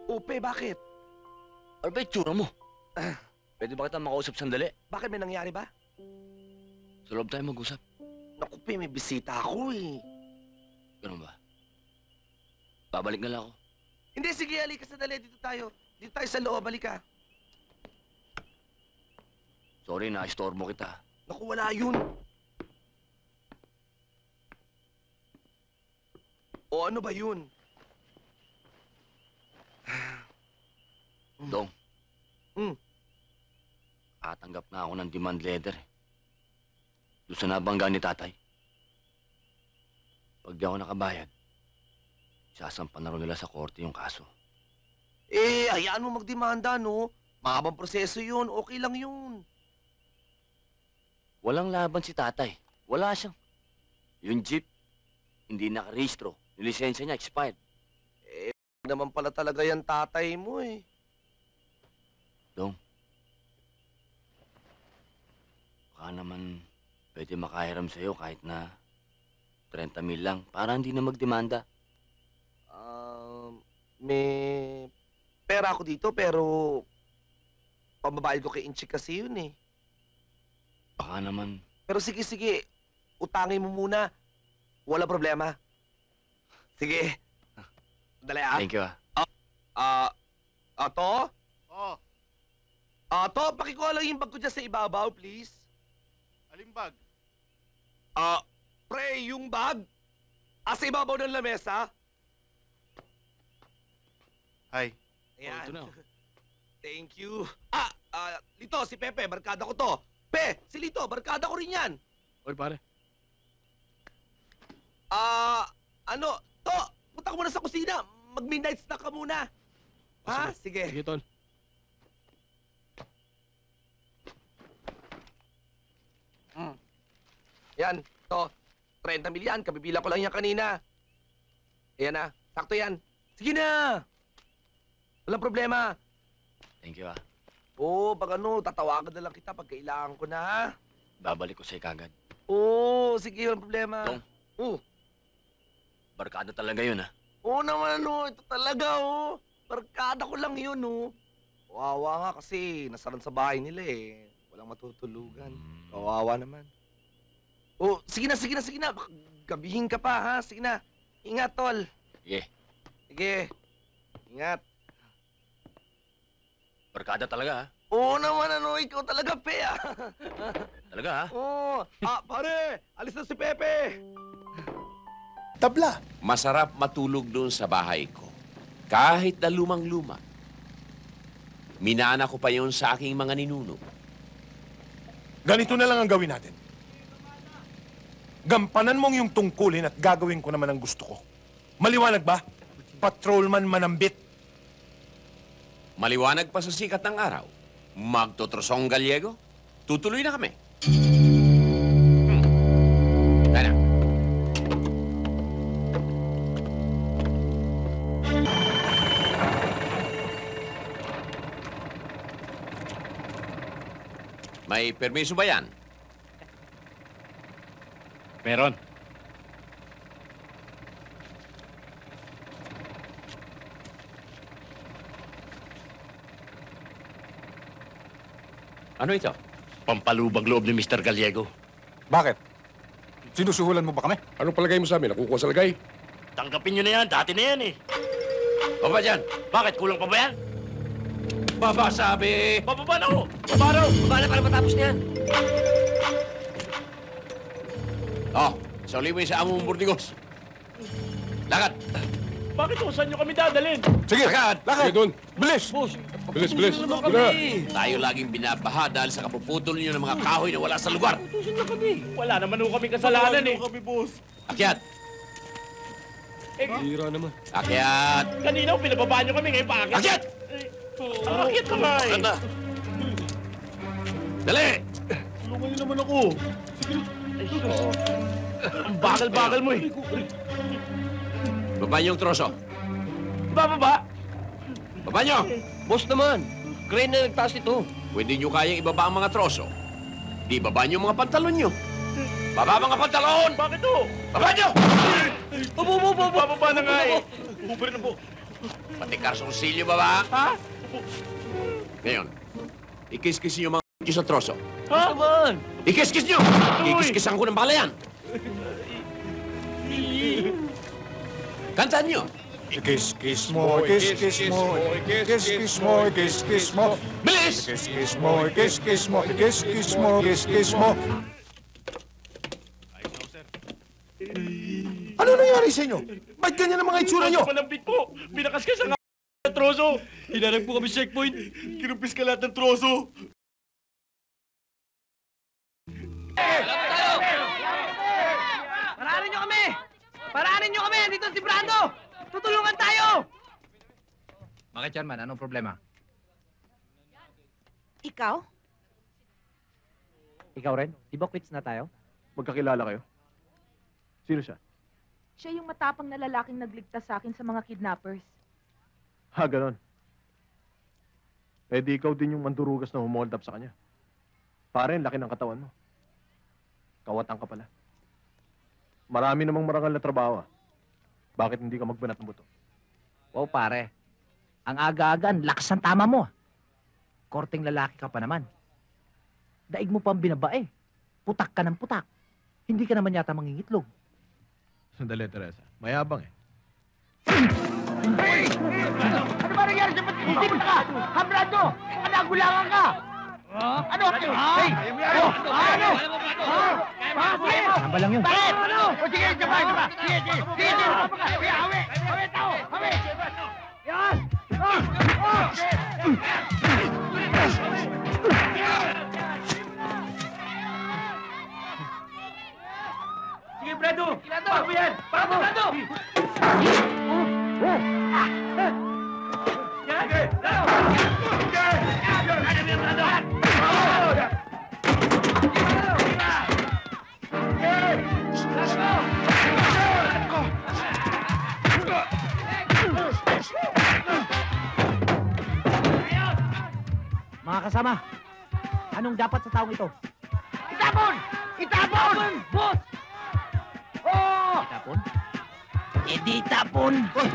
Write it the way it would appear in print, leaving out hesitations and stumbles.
Upe, bakit? Ano ba itsura mo? Pwede ba kita makausap sandali? Bakit may nangyari ba? Sa loob tayo mag-usap. Naku, Pe, may bisita ako eh. Ganun ba? Babalik na lang ako. Hindi, sige, halika sandali. Dito tayo. Dito tayo sa loob, halika. Sorry na, istorbo kita. Naku, wala yun. O ano ba yun? Dong. Hmm. Katanggap na ako ng demand letter. Doon sa nabangga ni tatay. Pag di ako nakabayad, sasampan na rin nila sa korte yung kaso. Eh, hayaan mo magdemanda, no? Mahabang proseso yun. Okay lang yun. Walang laban si tatay. Wala siyang. Yung jeep, hindi nakarehistro. Yung lisensya niya expired. Eh, naman pala talaga yan tatay mo eh. Dong. Baka naman pwede makahiram sa'yo kahit na 30,000 lang para hindi na magdemanda. May pera ako dito pero pambabayad ko kay Inchik kasi yun eh. Baka naman. Pero sige, sige. Utangin mo muna. Wala problema. Sige. Dali ah. Thank you ah. Ato? Oh, Ato, pakikuha lang yung bag ko dyan sa ibabaw, please. aling bag? Pre, yung bag. Sa ibabaw ng lamesa. Hi. Ayan. ito na. Thank you. Lito, si Pepe, barkada ko to. Pe, si Lito, barkada ko rin yan. Oy, pare. Punta ka muna sa kusina. Mag-midnight snack ka muna. Ha? Sige. Sige, Tol. Yan, to. 30 milyan, kabibila ko lang yan kanina. Ayan na, sakto yan. Sige na! Walang problema. Thank you ah. Oo, pag ano, tatawagan na lang kita pag kailangan ko na, ha? Babalik ko sa'yo kagad. Oo, sige, walang problema. Dong. Oo. Barkada talaga yun ah. Oo naman, ano, ito talaga, oh. Barkada ko lang yun, oh. Kawawa nga kasi nasaran sa bahay nila, eh. Walang matutulugan. Kawawa naman. Oh, sige na, sige na, sige na. Baka gabihin ka pa, ha? Sige na. Ingat, tol. Sige. Sige. Ingat. Barkada talaga ah. Oo naman, ano, ikaw talaga, Pe, ah. Talaga ah. Oo. Pare, alis na si Pepe. Tabla. Masarap matulog doon sa bahay ko. Kahit na lumang-luma. Minana ko pa yon sa aking mga ninuno. Ganito na lang ang gawin natin. Gampanan mong yung tungkulin at gagawin ko naman ang gusto ko. Maliwanag ba? Patrolman manambit. Maliwanag pa sa sikat ng araw. Magtotrosong Gallego. Tutuloy na kami. Tara. May permiso ba yan? Meron. Ano ito? Pampalubag loob ni Mr. Gallego. Bakit? Sinusuhulan mo ba kami? Anong palagay mo sa amin? Nakukuha sa lagay? Tanggapin nyo na yan. Dati na yan eh. Baba dyan. Bakit? Kulang pa ba yan? Baba, sabi. Bababa na ako. Baba raw. Baba na para matapos na yan. Oh, sauli mo yung sa amo mong burdigos. Lakad. Bakit kung saan nyo kami dadalhin? Sige, Lakad. Sige doon. Bilis! Boss, Bilis, bilis. naman Sige na. kami. Tayo laging binabaha dahil sa kapuputol niyo ng mga kahoy na wala sa lugar. Tutusin na kami. Wala naman ho kami kasalanan eh. kami, boss. Akyat. Eh, Hira naman. Akyat. kanina ho, pinababa nyo kami. Ngayon paakit. Akyat! Akit na nga eh. Anda. Dali! Tulungan niyo naman ako. Ang bagal-bagal mo eh. Baba niyo yung troso. Bababa. Baba niyo! Boss naman. Crane na nagtaas ito. Pwede niyo kayang ibaba ang mga troso. Di baba niyo mga pantalon niyo. Baba mga pantalon! Bakit ho? Baba niyo! Bababa na nga eh. Uber na po. Pati karsoncilyo ba ba? Ha? Ngayon, ikis-kis niyo mga sa troso. Ha? Naman! Ikis-kis niyo! Ikis-kisan ko ng balayan. Kantaan niyo. Ikis-kis mo, ikis-kis mo, ikis-kis mo, ikis-kis mo. Bilis! Ikis-kis mo, ikis-kis mo, ikis-kis mo, ikis-kis mo. Ano nangyari sa inyo? Ba't ganyan ang mga itsura nyo? Malambit po! Binakaskas ang troso! Hinarap po kami sa checkpoint. Kinumpis ka lahat ng troso. Paranin nyo kami! Paranin nyo kami! Dito si Brando! Tutulungan tayo! Bakit, Chairman? Anong problema? Ikaw? Ikaw rin? Di ba quits na tayo? Magkakilala kayo? Sino siya? Siya yung matapang na lalaking nagligtas sa akin sa mga kidnappers. Ha, ganon. Eh di ikaw din yung mandurugas na humold up sa kanya. Pare, ang laki ng katawan mo. Kawatan ka pala. Marami namang marangal na trabaho, ah. Bakit hindi ka magbanat ng buto? Wow, pare. Ang aga-aga, ang lakas ng tama mo. Korteng lalaki ka pa naman. Daig mo pang binabae. Putak ka ng putak. Hindi ka naman yata mangingitlog. Sandali, Teresa. Mayabang eh. Ano ba nangyari sa pag-isip ka? Hambrado! Anagulangan ka! Ano? Hey! Ano? Samba lang yun. Bakit? Ano? O sige, sabay! Sige, sige! Sige, sige! Sige, hawi! Hawi tao! Hawi! Yan! Sige, Brado! Bago yan! Bago! Brado! Mga kasama, anong dapat sa taong ito? Itapon! Itapon! Boss! Oh! Tapon? E di tapon! Wag!